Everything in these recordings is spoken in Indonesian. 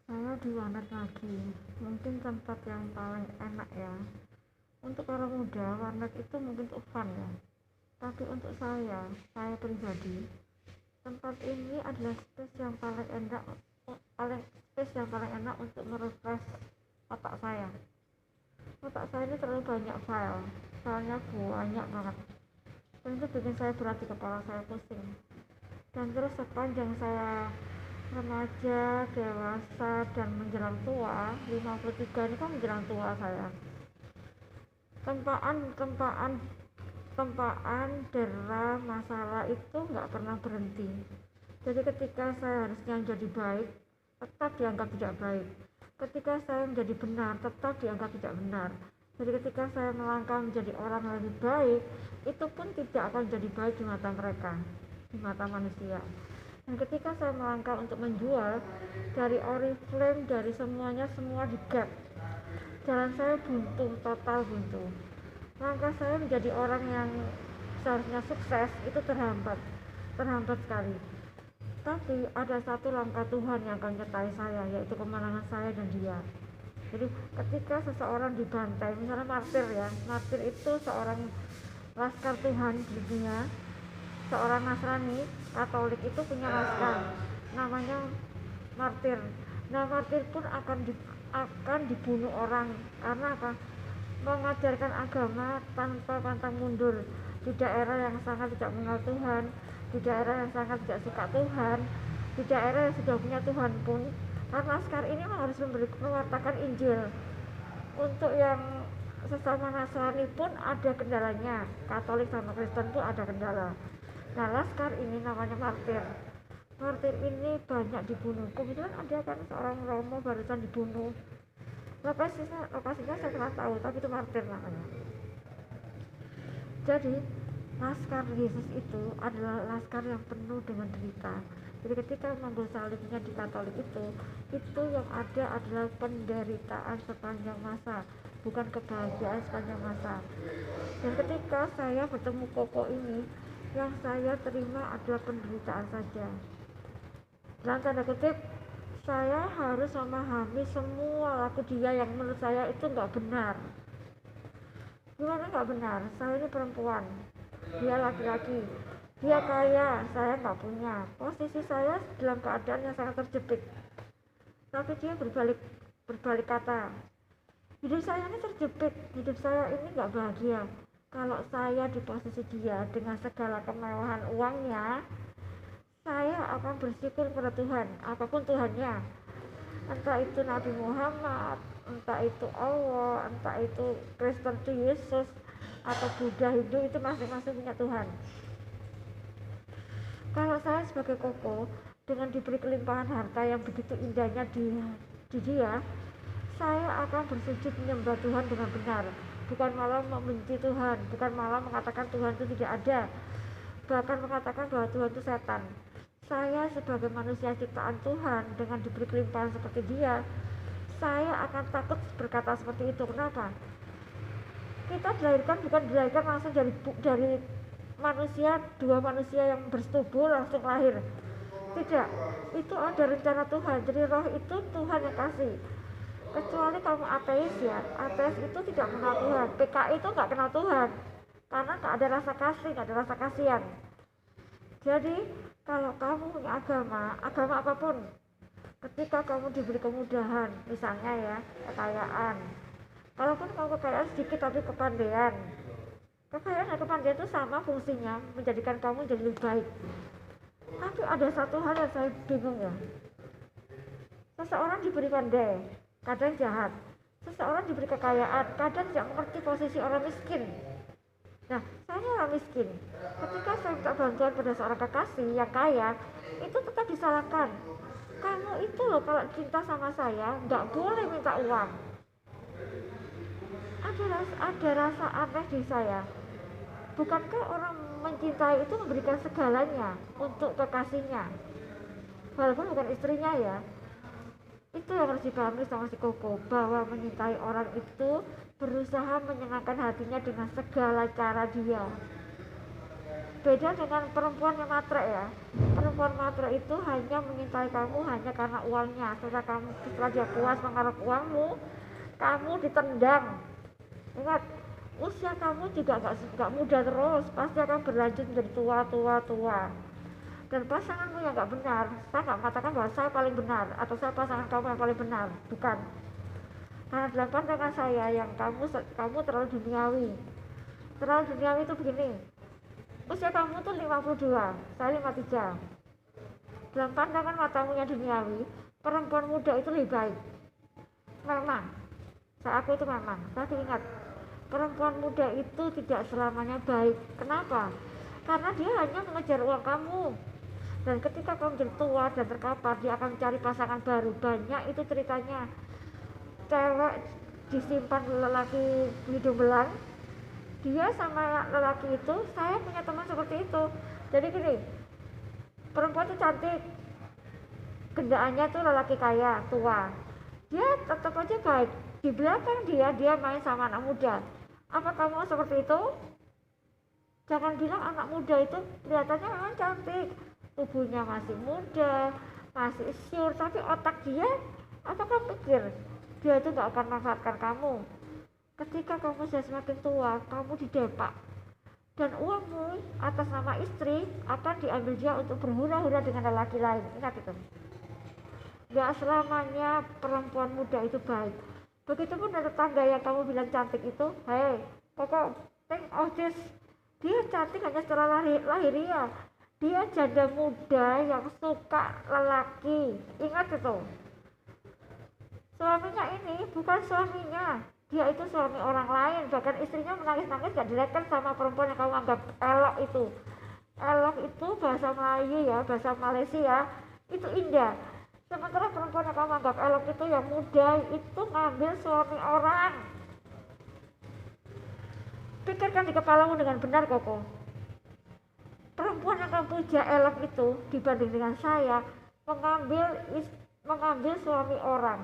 Saya di warnet lagi, mungkin tempat yang paling enak ya. Untuk orang muda, warnet itu mungkin untuk fun ya. Tapi untuk saya pribadi, tempat ini adalah space yang paling enak untuk merefresh otak saya. Otak saya ini terlalu banyak file, filenya banyak banget. Dan itu bikin saya berat di kepala, saya pusing. Dan terus sepanjang saya remaja, dewasa, dan menjelang tua, 53 ini kan menjelang tua saya, tempaan tempaan dera masalah itu nggak pernah berhenti. Jadi ketika saya harusnya menjadi baik, tetap dianggap tidak baik. Ketika saya menjadi benar, tetap dianggap tidak benar. Jadi ketika saya melangkah menjadi orang yang lebih baik, itu pun tidak akan jadi baik di mata mereka, di mata manusia. Dan ketika saya melangkah untuk menjual, dari Oriflame, dari semuanya, semua digap. Jalan saya buntu, total buntu. Langkah saya menjadi orang yang seharusnya sukses itu terhambat sekali. Tapi ada satu langkah Tuhan yang akan menyertai saya, yaitu kemenangan saya dan dia. Jadi ketika seseorang dibantai, misalnya martir ya, martir itu seorang laskar Tuhan di dunia, seorang Nasrani Katolik itu punya laskar namanya martir. Nah, martir pun akan dibunuh orang karena apa? Mengajarkan agama tanpa pantang mundur di daerah yang sangat tidak mengenal Tuhan, di daerah yang sangat tidak suka Tuhan, di daerah yang sudah punya Tuhan pun, karena laskar ini harus mewartakan Injil. Untuk yang sesama Nasrani pun ada kendalanya, Katolik sama Kristen pun ada kendala. Nah, laskar ini namanya martir. Martir ini banyak dibunuh. Kebetulan ada kan seorang Romo barusan dibunuh. Lokasinya saya kurang tahu, tapi itu martir namanya. Jadi laskar Yesus itu adalah laskar yang penuh dengan derita. Jadi ketika mengambil salibnya di Katolik itu yang ada adalah penderitaan sepanjang masa, bukan kebahagiaan sepanjang masa. Dan ketika saya bertemu Koko ini, yang saya terima adalah penderitaan saja. Dalam tanda kutip, saya harus memahami semua laku dia yang menurut saya itu nggak benar. Gimana nggak benar? Saya ini perempuan, dia laki-laki, dia kaya, saya nggak punya. Posisi saya dalam keadaan yang sangat terjepit. Tapi dia berbalik kata, hidup saya ini terjepit, hidup saya ini nggak bahagia. Kalau saya di posisi dia dengan segala kemewahan uangnya, saya akan bersyukur pada Tuhan, apapun Tuhannya, entah itu Nabi Muhammad, entah itu Allah, entah itu Kristen itu Yesus, atau Buddha, Hindu, itu masing-masing punya Tuhan. Kalau saya sebagai Koko dengan diberi kelimpahan harta yang begitu indahnya di dia, saya akan bersujud menyembah Tuhan dengan benar, bukan malah membenci Tuhan, bukan malah mengatakan Tuhan itu tidak ada, bahkan mengatakan bahwa Tuhan itu setan. Saya sebagai manusia ciptaan Tuhan dengan diberi kelimpahan seperti dia, saya akan takut berkata seperti itu. Kenapa? Kita bukan dilahirkan langsung dari manusia, dua manusia yang bersetubuh langsung lahir. Tidak, itu ada rencana Tuhan. Jadi roh itu Tuhan yang kasih. Kecuali kamu ateis ya, ateis itu tidak kenal Tuhan. PKI itu nggak kenal Tuhan karena nggak ada rasa kasih, nggak ada rasa kasihan. Jadi kalau kamu punya agama apapun, ketika kamu diberi kemudahan, misalnya ya kekayaan, walaupun kamu kekayaan sedikit tapi kepandaian dan kepandaian itu sama fungsinya, menjadikan kamu jadi lebih baik. Tapi ada satu hal yang saya bingung ya, seseorang diberi pandai kadang jahat, seseorang diberi kekayaan kadang tidak mengerti posisi orang miskin. Nah, saya orang miskin, ketika saya minta bantuan pada seorang kekasih yang kaya, itu tetap disalahkan. Kamu itu loh kalau cinta sama saya nggak boleh minta uang. Ada rasa aneh di saya. Bukankah orang mencintai itu memberikan segalanya untuk kekasihnya, walaupun bukan istrinya ya. Itu yang harus dipahami sama si Koko, bahwa mencintai orang itu berusaha menyenangkan hatinya dengan segala cara dia. Beda dengan perempuan yang matre ya. perempuan matre itu hanya mengintai kamu hanya karena uangnya. Setelah dia puas mengaruk uangmu, kamu ditendang. Ingat, usia kamu juga gak muda terus, pasti akan berlanjut menjadi tua. Dan pasanganmu yang gak benar, saya gak mengatakan bahwa saya paling benar atau saya pasangan kamu yang paling benar, bukan. Karena dalam pandangan saya yang kamu terlalu duniawi. Terlalu duniawi itu begini, usia kamu tuh 52, saya 53. Dalam pandangan matamu yang duniawi, perempuan muda itu lebih baik. Memang, aku itu memang, tapi ingat, perempuan muda itu tidak selamanya baik. Kenapa? Karena dia hanya mengejar uang kamu. Dan ketika kamu menjadi tua dan terkapar, dia akan mencari pasangan baru. Banyak itu ceritanya. Cewek disimpan lelaki hidung belang, dia sama lelaki itu, saya punya teman seperti itu. Jadi gini, perempuan itu cantik, gendaannya tuh lelaki kaya, tua, dia tetap aja baik. Di belakang dia main sama anak muda. Apa kamu seperti itu? Jangan bilang anak muda itu kelihatannya memang cantik, tubuhnya masih muda, masih sure, tapi otak dia, apakah pikir dia itu gak akan manfaatkan kamu? Ketika kamu sudah semakin tua, kamu didepak, dan uangmu atas nama istri akan diambil dia untuk berhura-hura dengan lelaki lain. Ingat itu. Gak selamanya perempuan muda itu baik. Begitupun ada tetangga yang kamu bilang cantik itu, hey, pokok think of this, dia cantik hanya secara lahiriah. Dia janda muda yang suka lelaki. Ingat itu. Suaminya ini bukan suaminya, dia itu suami orang lain. Bahkan istrinya menangis-nangis gak dileken sama perempuan yang kamu anggap elok itu. Elok itu bahasa Melayu ya, bahasa Malaysia itu indah. Sementara perempuan yang kamu anggap elok itu yang muda itu ngambil suami orang. Pikirkan di kepalamu dengan benar, Koko. Perempuan yang kamu puja elok itu dibanding dengan saya mengambil suami orang.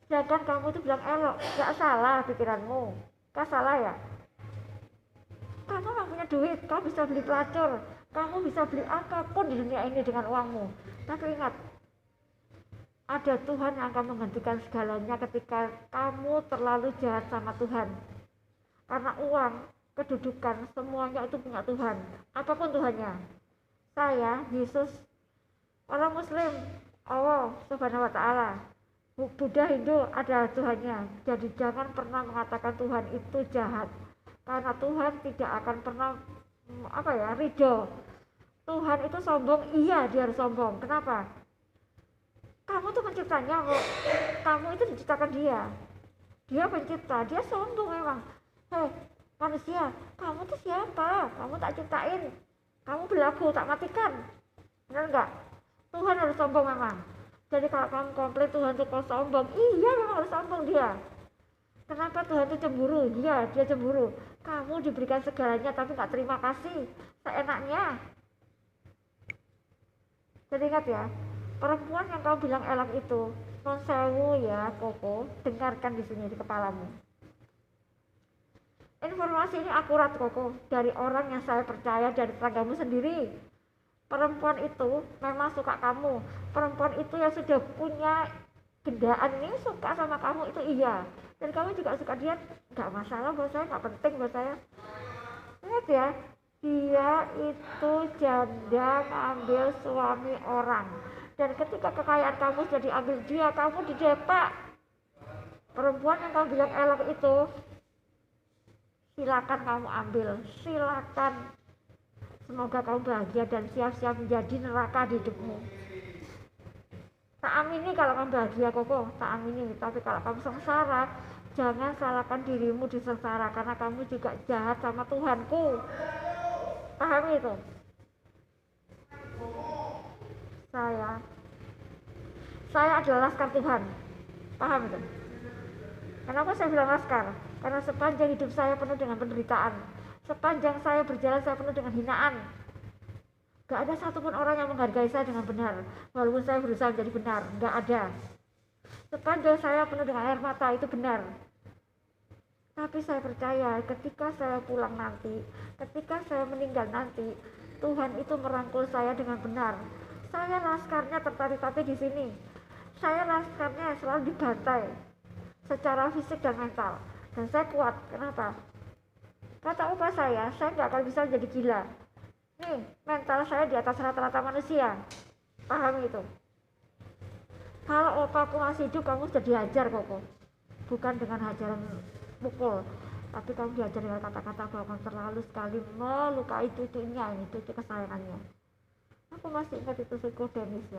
Sedangkan kamu itu bilang elok, gak salah pikiranmu. Gak salah ya? Kamu gak punya duit, kamu bisa beli pelacur, kamu bisa beli apapun di dunia ini dengan uangmu. Tapi ingat, ada Tuhan yang akan menghentikan segalanya ketika kamu terlalu jahat sama Tuhan. Karena uang, kedudukan, semuanya itu punya Tuhan. Apapun Tuhannya. Saya, Yesus, orang Muslim, Allah Subhanahu wa Ta'ala, Buddha, Hindu, ada Tuhannya. Jadi jangan pernah mengatakan Tuhan itu jahat, karena Tuhan tidak akan pernah ridho. Tuhan itu sombong, iya dia harus sombong. Kenapa? Kamu tuh penciptanya kok. Kamu itu diciptakan dia pencipta, dia sombong memang. Hei manusia, kamu tuh siapa? Kamu tak ciptain, kamu belagu, tak matikan. Benar enggak? Tuhan harus sombong memang. Jadi kalau kamu komplain Tuhan itu kok sombong, iya memang harus sombong dia. Kenapa Tuhan itu cemburu? Iya dia cemburu. Kamu diberikan segalanya tapi gak terima kasih, seenaknya. Jadi ingat ya, perempuan yang kamu bilang elok itu, non sewu ya Koko, dengarkan di sini di kepalamu. Informasi ini akurat Koko, dari orang yang saya percaya, dari tetanggamu sendiri. Perempuan itu memang suka kamu. Perempuan itu yang sudah punya gendaan ini suka sama kamu itu iya. Dan kamu juga suka dia, gak masalah buat saya, gak penting buat saya. Ingat ya, dia itu janda ngambil suami orang. Dan ketika kekayaan kamu sudah diambil dia, kamu didepak. Perempuan yang kamu bilang elok itu, silakan kamu ambil, silakan. Semoga kamu bahagia dan siap-siap menjadi neraka di hidupmu. Tak amini kalau kamu bahagia Koko, tak amini. Tapi kalau kamu sengsara, jangan salahkan dirimu di sengsara, karena kamu juga jahat sama Tuhanku. Pahami itu? Saya adalah laskar Tuhan. Paham itu? Kenapa saya bilang laskar? Karena sepanjang hidup saya penuh dengan penderitaan. Sepanjang saya berjalan, saya penuh dengan hinaan. Gak ada satupun orang yang menghargai saya dengan benar, walaupun saya berusaha menjadi benar. Gak ada. Sepanjang saya penuh dengan air mata, itu benar. Tapi saya percaya ketika saya pulang nanti, ketika saya meninggal nanti, Tuhan itu merangkul saya dengan benar. Saya laskarnya tertarik tapi di sini saya laskarnya selalu dibantai secara fisik dan mental, dan saya kuat. Kenapa? Kata opa saya nggak akan bisa jadi gila. Nih, mental saya di atas rata-rata manusia. Paham itu? Kalau opaku masih hidup, kamu sudah dihajar kok. Bukan dengan hajaran pukul, tapi kamu diajar dengan kata-kata bahwa kamu terlalu sekali melukai cucunya, itu kesayangannya. Aku masih ingat itu psikodemis ya.